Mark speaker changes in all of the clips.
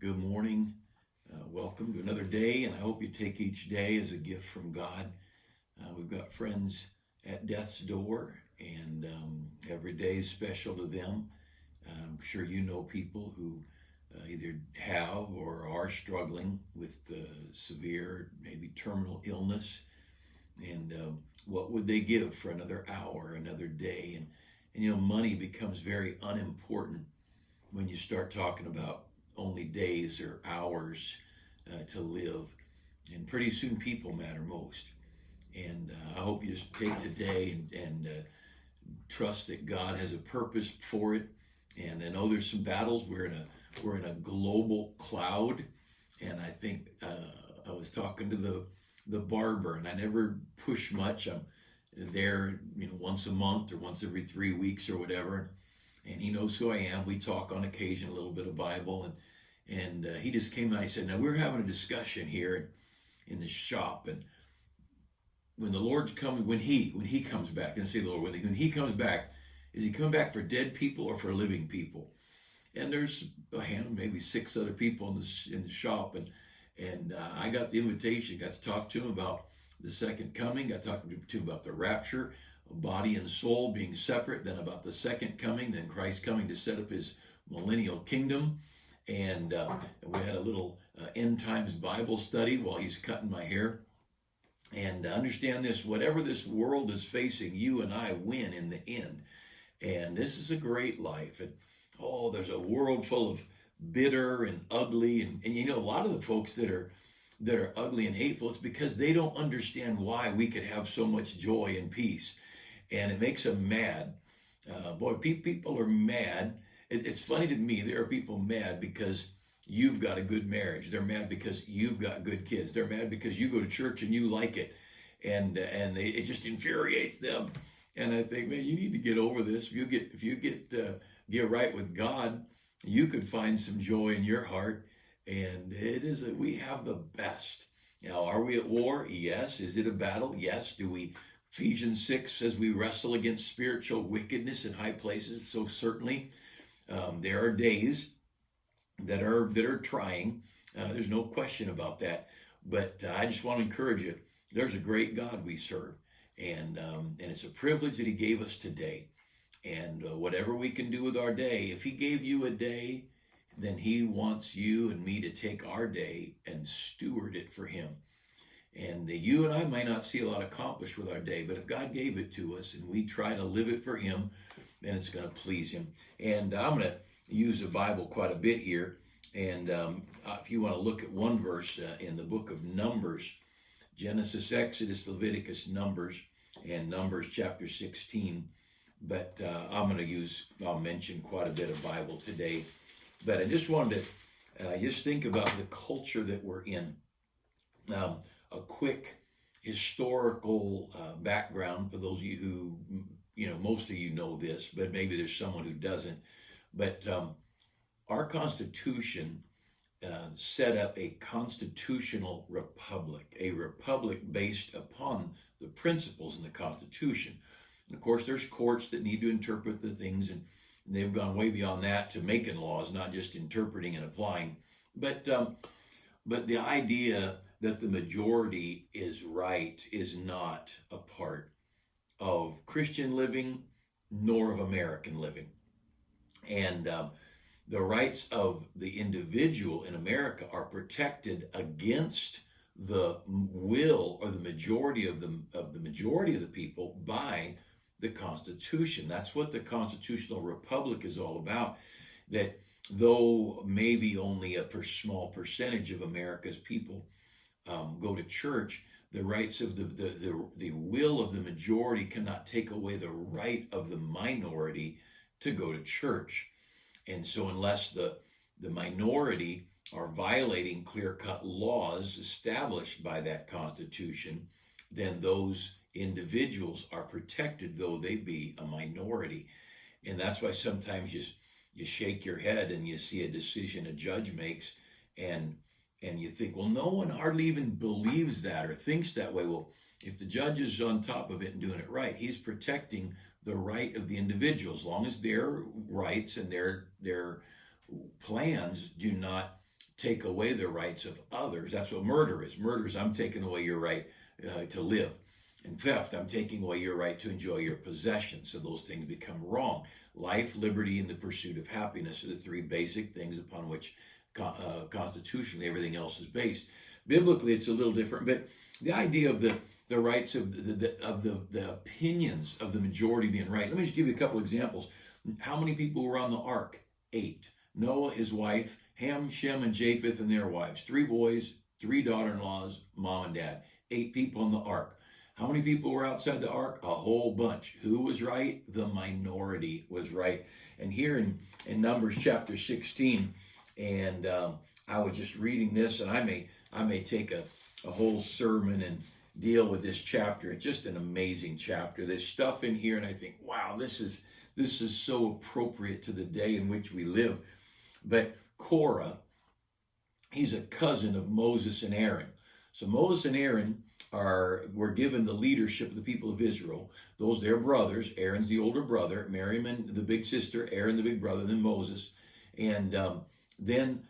Speaker 1: Good morning. Welcome to another day, and I hope you take each day as a gift from God. We've got friends at death's door, and every day is special to them. I'm sure you know people who either have or are struggling with severe, maybe terminal illness, and what would they give for another hour, another day? And money becomes very unimportant when you start talking about only days or hours to live. And pretty soon people matter most. And I hope you just take today and trust that God has a purpose for it. And I know there's some battles. We're in a global cloud. And I think I was talking to the barber, and I never push much. I'm there, once a month or once every 3 weeks or whatever. And he knows who I am. We talk on occasion a little bit of Bible, and he just came out. He said, "Now we're having a discussion here in the shop, and when the Lord's coming, when he comes back, I didn't say the Lord, when he comes back, is he coming back for dead people or for living people?" And there's a hand, maybe 6 other people in the shop, and I got the invitation, got to talk to him about the second coming, got to talk to him about the rapture, body and soul being separate, then about the second coming, then Christ coming to set up his millennial kingdom. And we had a little end times Bible study while he's cutting my hair. And understand this, whatever this world is facing, you and I win in the end. And this is a great life. And there's a world full of bitter and ugly. And a lot of the folks that are ugly and hateful, it's because they don't understand why we could have so much joy and peace. And it makes them mad. People are mad. It's funny to me, there are people mad because you've got a good marriage. They're mad because you've got good kids. They're mad because you go to church and you like it. And it just infuriates them. And I think, man, you need to get over this. If you get right with God, you could find some joy in your heart. And we have the best. Now, are we at war? Yes. Is it a battle? Yes. Ephesians 6 says we wrestle against spiritual wickedness in high places. So certainly there are days that are trying. There's no question about that. But I just want to encourage you. There's a great God we serve, and it's a privilege that He gave us today. And whatever we can do with our day, if He gave you a day, then He wants you and me to take our day and steward it for Him. And you and I might not see a lot accomplished with our day, but if God gave it to us and we try to live it for Him, then it's going to please Him. And I'm going to use the Bible quite a bit here. And if you want to look at one verse in the book of Numbers, Genesis, Exodus, Leviticus, Numbers, and Numbers chapter 16. But I'll mention quite a bit of Bible today. But I just wanted to just think about the culture that we're in. A quick historical background for those of you who, most of you know this, but maybe there's someone who doesn't. But our Constitution set up a constitutional republic, a republic based upon the principles in the Constitution. And of course, there's courts that need to interpret the things, and they've gone way beyond that to making laws, not just interpreting and applying. But the idea that the majority is right is not a part of Christian living nor of American living. And the rights of the individual in America are protected against the will or the majority of the people by the Constitution. That's what the constitutional republic is all about. That though maybe only a small percentage of America's people go to church, the rights of the will of the majority cannot take away the right of the minority to go to church. And so unless the minority are violating clear-cut laws established by that Constitution, then those individuals are protected, though they be a minority. And that's why sometimes you shake your head and you see a decision a judge makes, and you think, well, no one hardly even believes that or thinks that way. Well, if the judge is on top of it and doing it right, he's protecting the right of the individual, as long as their rights and their plans do not take away the rights of others. That's what murder is. Murder is I'm taking away your right to live. And theft, I'm taking away your right to enjoy your possessions. So those things become wrong. Life, liberty, and the pursuit of happiness are the three basic things upon which constitutionally everything else is based. Biblically, it's a little different, but the idea of the rights of the opinions of the majority being right. Let me just give you a couple examples. How many people were on the ark? 8. Noah, his wife, Ham, Shem, and Japheth and their wives. 3 boys, 3 daughter-in-laws, mom and dad. 8 people on the ark. How many people were outside the ark? A whole bunch. Who was right? The minority was right. And here in Numbers chapter 16, and I was just reading this, and I may take a whole sermon and deal with this chapter. It's just an amazing chapter. There's stuff in here, and I think, wow, this is so appropriate to the day in which we live. But Korah, he's a cousin of Moses and Aaron. So Moses and Aaron were given the leadership of the people of Israel. Those, their brothers. Aaron's the older brother, Miriam the big sister, Aaron the big brother, then Moses. And then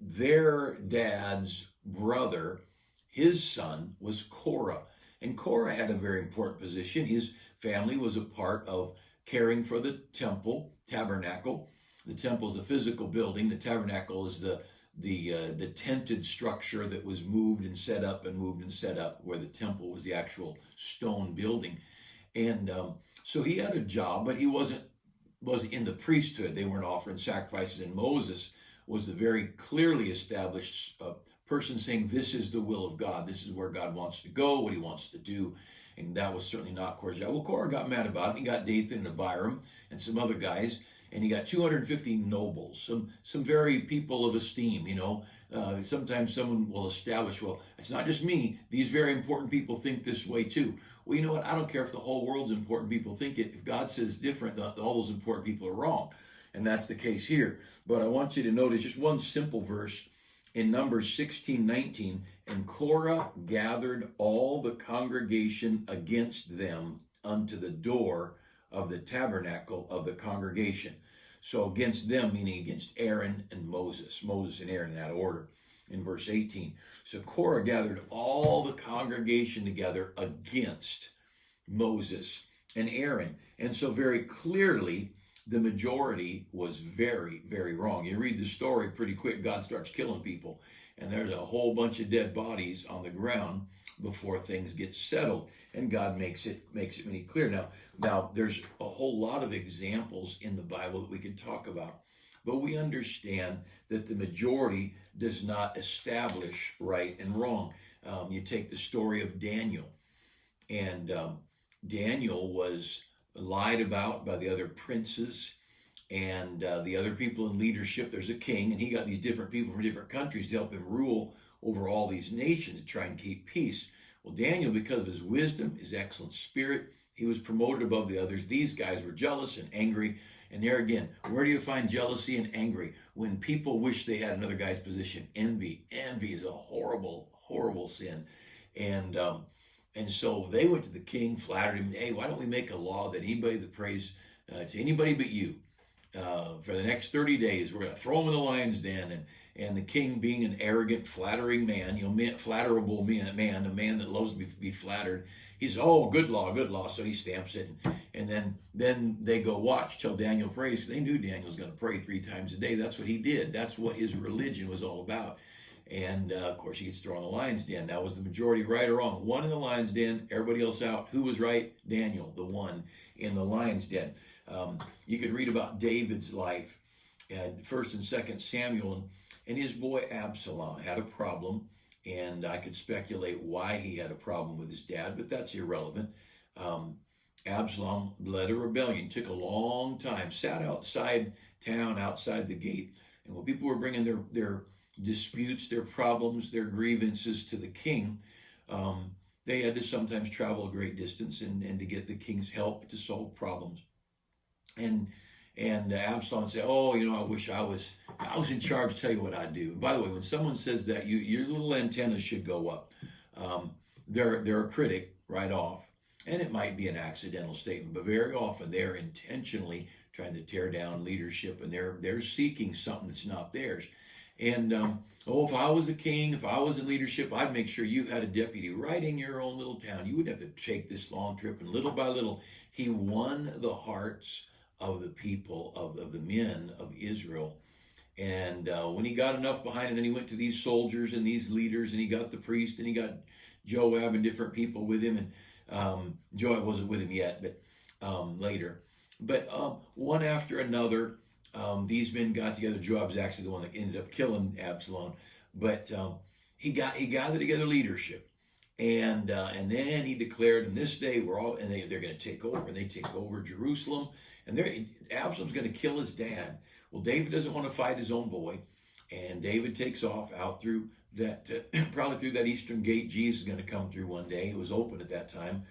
Speaker 1: their dad's brother, his son, was Korah. And Korah had a very important position. His family was a part of caring for the temple, tabernacle. The temple is a physical building. The tabernacle is the tented structure that was moved and set up and moved and set up, where the temple was the actual stone building. And so he had a job, but he wasn't in the priesthood. They weren't offering sacrifices. And Moses was the very clearly established person saying, this is the will of God. This is where God wants to go, what he wants to do. And that was certainly not Korah's job. Well, Korah got mad about it. He got Dathan and Abiram and some other guys, and he got 250 nobles, some very people of esteem, you know. Sometimes someone will establish, well, it's not just me. These very important people think this way too. Well, you know what? I don't care if the whole world's important people think it. If God says different, all those important people are wrong. And that's the case here. But I want you to notice just one simple verse in Numbers 16:19. And Korah gathered all the congregation against them unto the door of the tabernacle of the congregation. So against them, meaning against Aaron and Moses and Aaron in that order in verse 18. So Korah gathered all the congregation together against Moses and Aaron. And so very clearly, the majority was very, very wrong. You read the story pretty quick, God starts killing people, and there's a whole bunch of dead bodies on the ground before things get settled. And God makes it really clear. Now there's a whole lot of examples in the Bible that we could talk about, but we understand that the majority does not establish right and wrong. You take the story of Daniel, and Daniel was lied about by the other princes and the other people in leadership. There's a king, and he got these different people from different countries to help him rule over all these nations to try and keep peace. Well, Daniel, because of his wisdom, his excellent spirit, he was promoted above the others. These guys were jealous and angry. And there again, where do you find jealousy and angry? When people wish they had another guy's position. Envy. Envy is a horrible, horrible sin. And so they went to the king, flattered him. Hey, why don't we make a law that anybody that prays to anybody but you, for the next 30 days, we're going to throw him in the lion's den. And the king, being an arrogant, flattering man, flatterable man, a man that loves to be flattered, he says, oh, good law. So he stamps it. And then they go watch till Daniel prays. They knew Daniel was going to pray 3 times a day. That's what he did. That's what his religion was all about. And of course, he gets thrown in the lion's den. That was the majority, right or wrong. One in the lion's den, everybody else out. Who was right? Daniel, the one in the lion's den. You could read about David's life at 1st and 2nd Samuel, and his boy Absalom had a problem, and I could speculate why he had a problem with his dad, but that's irrelevant. Absalom led a rebellion, took a long time, sat outside town, outside the gate, and when people were bringing their disputes, their problems, their grievances to the king, they had to sometimes travel a great distance and to get the king's help to solve problems. And Absalom said, oh, I wish I was in charge, tell you what I'd do. And by the way, when someone says that, your little antennas should go up. They're a critic right off, and it might be an accidental statement, but very often they're intentionally trying to tear down leadership, and they're seeking something that's not theirs. And if I was a king, if I was in leadership, I'd make sure you had a deputy right in your own little town. You wouldn't have to take this long trip. And little by little, he won the hearts of the people, of the men of Israel. And when he got enough behind him, then he went to these soldiers and these leaders, and he got the priest, and he got Joab and different people with him. And Joab wasn't with him yet, but later. But one after another, these men got together. Joab's actually the one that ended up killing Absalom, but he gathered together leadership, and then he declared, "In this day we're all," and they're going to take over, and they take over Jerusalem, and Absalom's going to kill his dad. Well, David doesn't want to fight his own boy, and David takes off out through that probably through that eastern gate. Jesus is going to come through one day. It was open at that time.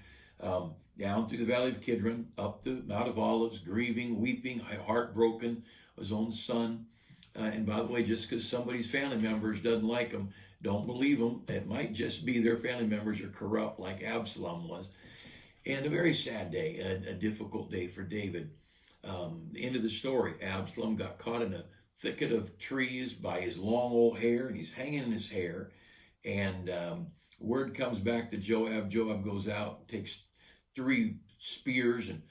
Speaker 1: Down through the valley of Kidron, up the Mount of Olives, grieving, weeping, heartbroken, his own son. And by the way, just because somebody's family members doesn't like them, don't believe them. It might just be their family members are corrupt like Absalom was. And a very sad day, a difficult day for David. The end of the story, Absalom got caught in a thicket of trees by his long old hair, and he's hanging in his hair. And word comes back to Joab. Joab goes out, takes 3 spears and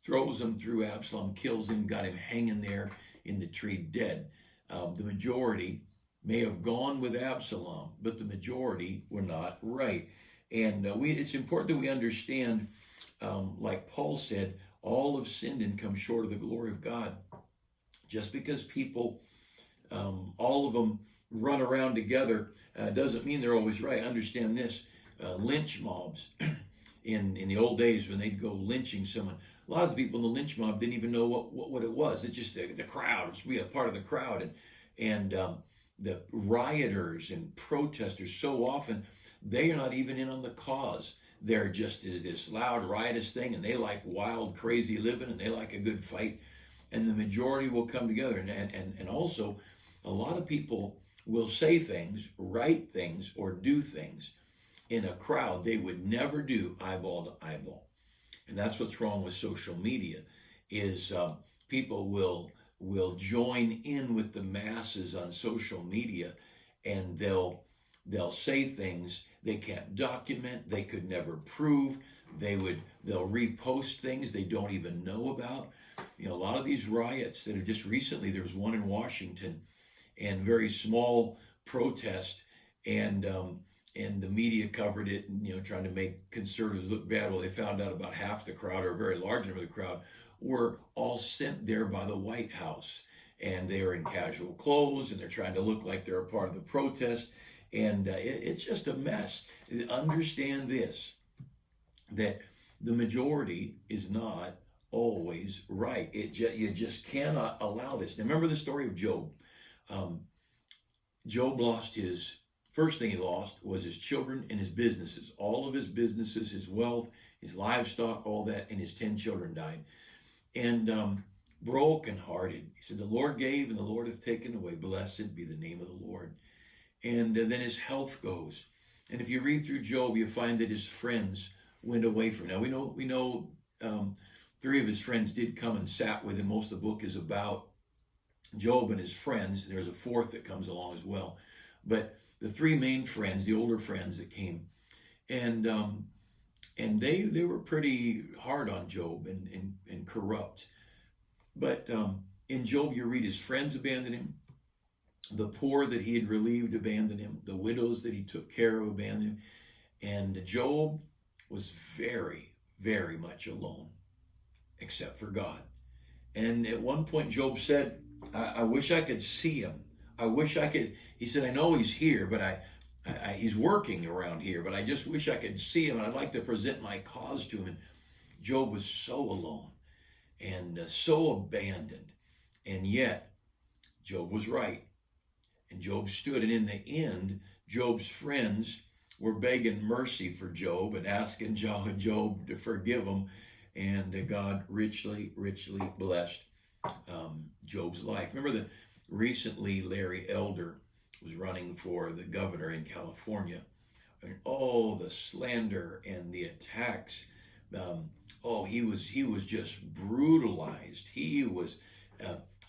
Speaker 1: throws them through Absalom, kills him, got him hanging there in the tree dead. The majority may have gone with Absalom, but the majority were not right. And it's important that we understand, like Paul said, all have sinned and come short of the glory of God. Just because people, all of them run around together, doesn't mean they're always right. Understand this, lynch mobs. In the old days when they'd go lynching someone, a lot of the people in the lynch mob didn't even know what it was. It's just the crowd. It's we a part of the crowd, and the rioters and protesters, so often they are not even in on the cause. They're just this loud riotous thing, and they like wild, crazy living, and they like a good fight. And the majority will come together, and also a lot of people will say things, write things, or do things in a crowd they would never do eyeball to eyeball. And that's what's wrong with social media, is people will join in with the masses on social media, and they'll say things they can't document, they could never prove. They'll repost things they don't even know about. A lot of these riots that are just recently, there was one in Washington, and very small protest, and the media covered it, and trying to make conservatives look bad. Well, they found out about half the crowd, or a very large number of the crowd, were all sent there by the White House, and they are in casual clothes, and they're trying to look like they're a part of the protest, and it's just a mess. Understand this, that the majority is not always right. You just cannot allow this. Now, remember the story of Job. Job lost first thing he lost was his children and his businesses. All of his businesses, his wealth, his livestock, all that, and his 10 children died. And brokenhearted, he said, "The Lord gave and the Lord hath taken away. Blessed be the name of the Lord." And then his health goes. And if you read through Job, you find that his friends went away from him. Now, we know 3 of his friends did come and sat with him. Most of the book is about Job and his friends. There's a 4th that comes along as well. But the 3 main friends, the older friends that came, and they were pretty hard on Job and corrupt. But in Job, you read his friends abandoned him, the poor that he had relieved abandoned him, the widows that he took care of abandoned him, and Job was very, very much alone, except for God. And at one point, Job said, I wish I could see him. I wish I could. He said, I know he's here, but he's working around here, but I just wish I could see him, and I'd like to present my cause to him. And Job was so alone and so abandoned. And yet, Job was right. And Job stood. And in the end, Job's friends were begging mercy for Job and asking Job to forgive them. And God richly, richly blessed Job's life. Remember that recently Larry Elder was running for the governor in California. And the slander and the attacks. He was just brutalized. He was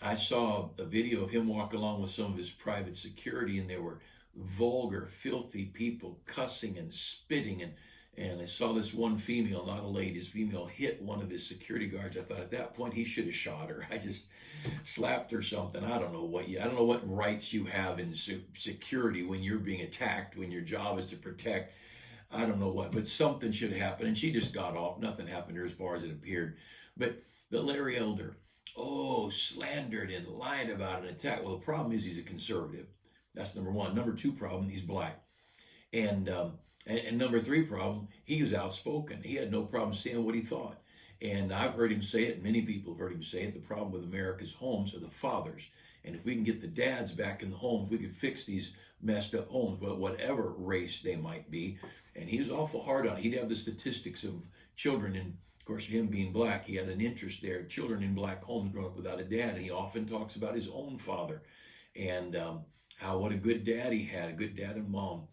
Speaker 1: I saw a video of him walking along with some of his private security, and there were vulgar, filthy people cussing and spitting. And I saw this one female, not a lady, this female hit one of his security guards. I thought at that point he should have shot her. I just slapped her something. I don't know what rights you have in security when you're being attacked, when your job is to protect. I don't know what, but something should have happened. And she just got off. Nothing happened to her as far as it appeared. But Larry Elder, slandered and lied about an attack. Well, the problem is he's a conservative. That's number one. Number two problem, he's black. And number three problem, he was outspoken. He had no problem saying what he thought. And I've heard him say it, many people have heard him say it, the problem with America's homes are the fathers. And if we can get the dads back in the homes, we could fix these messed up homes, but whatever race they might be. And he was awful hard on it. He'd have the statistics of children, and of course, him being black, he had an interest there. Children in black homes growing up without a dad. And he often talks about his own father and what a good dad he had, a good dad and mom.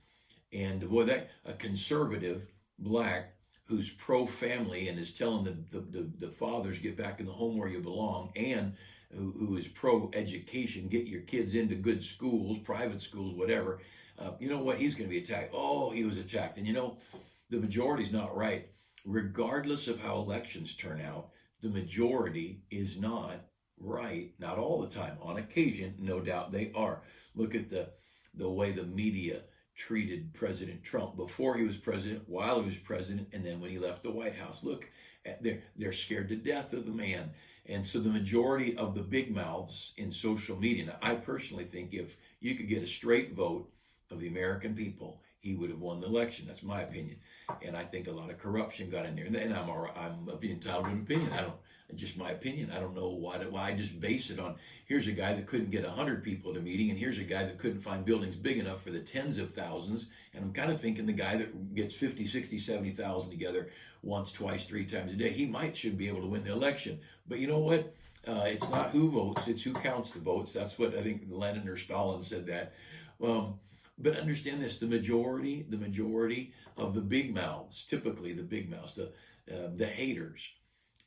Speaker 1: And boy, that a conservative black who's pro-family and is telling the fathers, get back in the home where you belong, and who is pro-education, get your kids into good schools, private schools, whatever. You know what? He's going to be attacked. Oh, he was attacked. And you know, the majority's not right. Regardless of how elections turn out, the majority is not right. Not all the time. On occasion, no doubt they are. Look at the way the media treated President Trump before he was president, while he was president, and then when he left the White House. Look, they're scared to death of the man. And so the majority of the big mouths in social media, now, I personally think if you could get a straight vote of the American people, he would have won the election. That's my opinion. And I think a lot of corruption got in there. And I'm entitled to an opinion. Just my opinion. I don't know why I just base it on, here's a guy that couldn't get 100 people at a meeting, and here's a guy that couldn't find buildings big enough for the tens of thousands. And I'm kind of thinking the guy that gets 50, 60, 70,000 together once, twice, three times a day, should be able to win the election. But you know what? It's not who votes, it's who counts the votes. That's what I think Lenin or Stalin said that. But understand this, the majority of the big mouths, typically the big mouths, the haters,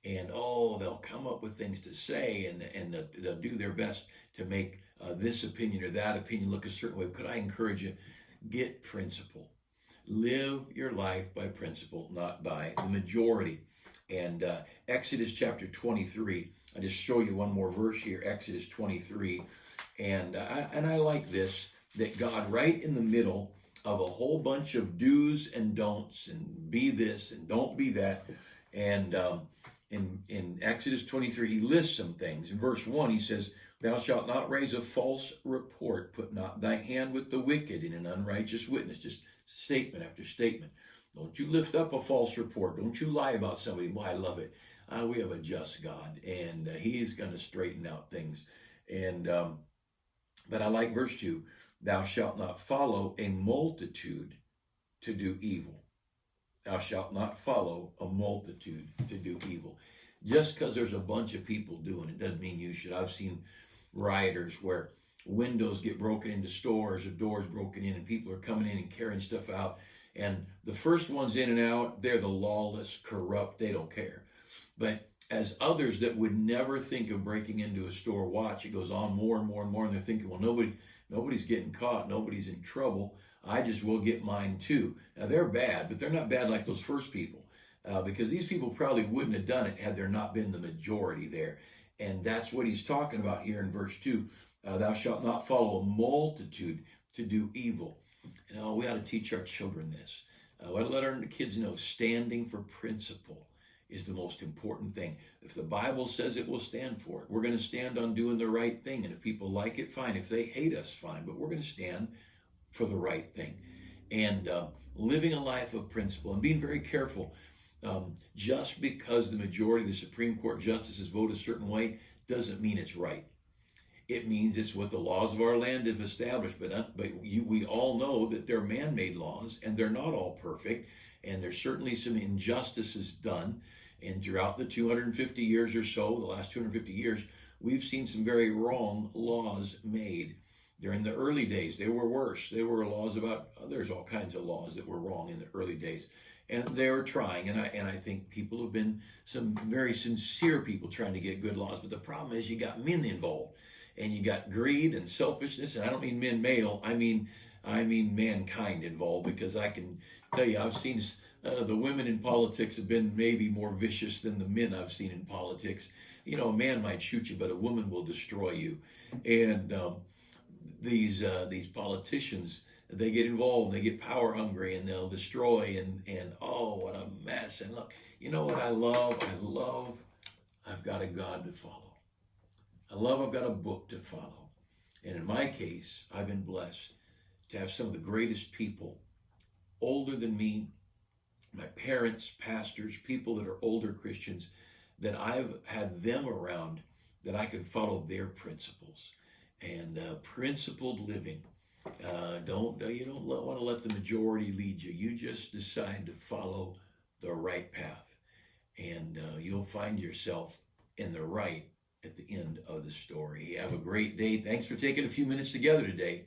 Speaker 1: and they'll come up with things to say, and they'll do their best to make this opinion or that opinion look a certain way. Could I encourage you, get principle. Live your life by principle, not by the majority. And Exodus chapter 23, I'll just show you one more verse here, Exodus 23. And I like this, that God, right in the middle of a whole bunch of do's and don'ts, and be this and don't be that, and in Exodus 23, he lists some things. In verse 1, he says, "Thou shalt not raise a false report. Put not thy hand with the wicked in an unrighteous witness." Just statement after statement. Don't you lift up a false report. Don't you lie about somebody. Boy, I love it. We have a just God, and he's going to straighten out things. And but I like verse 2. "Thou shalt not follow a multitude to do evil." Thou shalt not follow a multitude to do evil. Just because there's a bunch of people doing it doesn't mean you should. I've seen rioters where windows get broken into stores or doors broken in, and people are coming in and carrying stuff out. And the first ones in and out, they're the lawless, corrupt, they don't care. But as others that would never think of breaking into a store watch, it goes on more and more and more, and they're thinking, well, nobody's getting caught, nobody's in trouble, I just will get mine too. Now they're bad, but they're not bad like those first people, because these people probably wouldn't have done it had there not been the majority there. And that's what he's talking about here in verse 2. "Thou shalt not follow a multitude to do evil." You know, we ought to teach our children this. We ought to let our kids know standing for principle is the most important thing. If the Bible says it, we'll stand for it. We're going to stand on doing the right thing. And if people like it, fine. If they hate us, fine. But we're going to stand for the right thing. And living a life of principle and being very careful. Just because the majority of the Supreme Court justices vote a certain way doesn't mean it's right. It means it's what the laws of our land have established. But we all know that they're man-made laws, and they're not all perfect. And there's certainly some injustices done. And throughout the 250 years or so, the last 250 years, we've seen some very wrong laws made. During the early days, they were worse. There were laws about, there's all kinds of laws that were wrong in the early days. And they were trying, and I think people have been some very sincere people trying to get good laws. But the problem is you got men involved, and you got greed and selfishness. And I don't mean men male, I mean mankind involved, because I can tell you, I've seen the women in politics have been maybe more vicious than the men I've seen in politics. You know, a man might shoot you, but a woman will destroy you. And these politicians, they get involved, they get power hungry, and they'll destroy, and oh, what a mess. And look, you know what I love? I've got a God to follow. I've got a book to follow. And in my case, I've been blessed to have some of the greatest people older than me, my parents, pastors, people that are older Christians, that I've had them around, that I can follow their principles. And principled living. You don't want to let the majority lead you. You just decide to follow the right path, and you'll find yourself in the right at the end of the story. Have a great day. Thanks for taking a few minutes together today.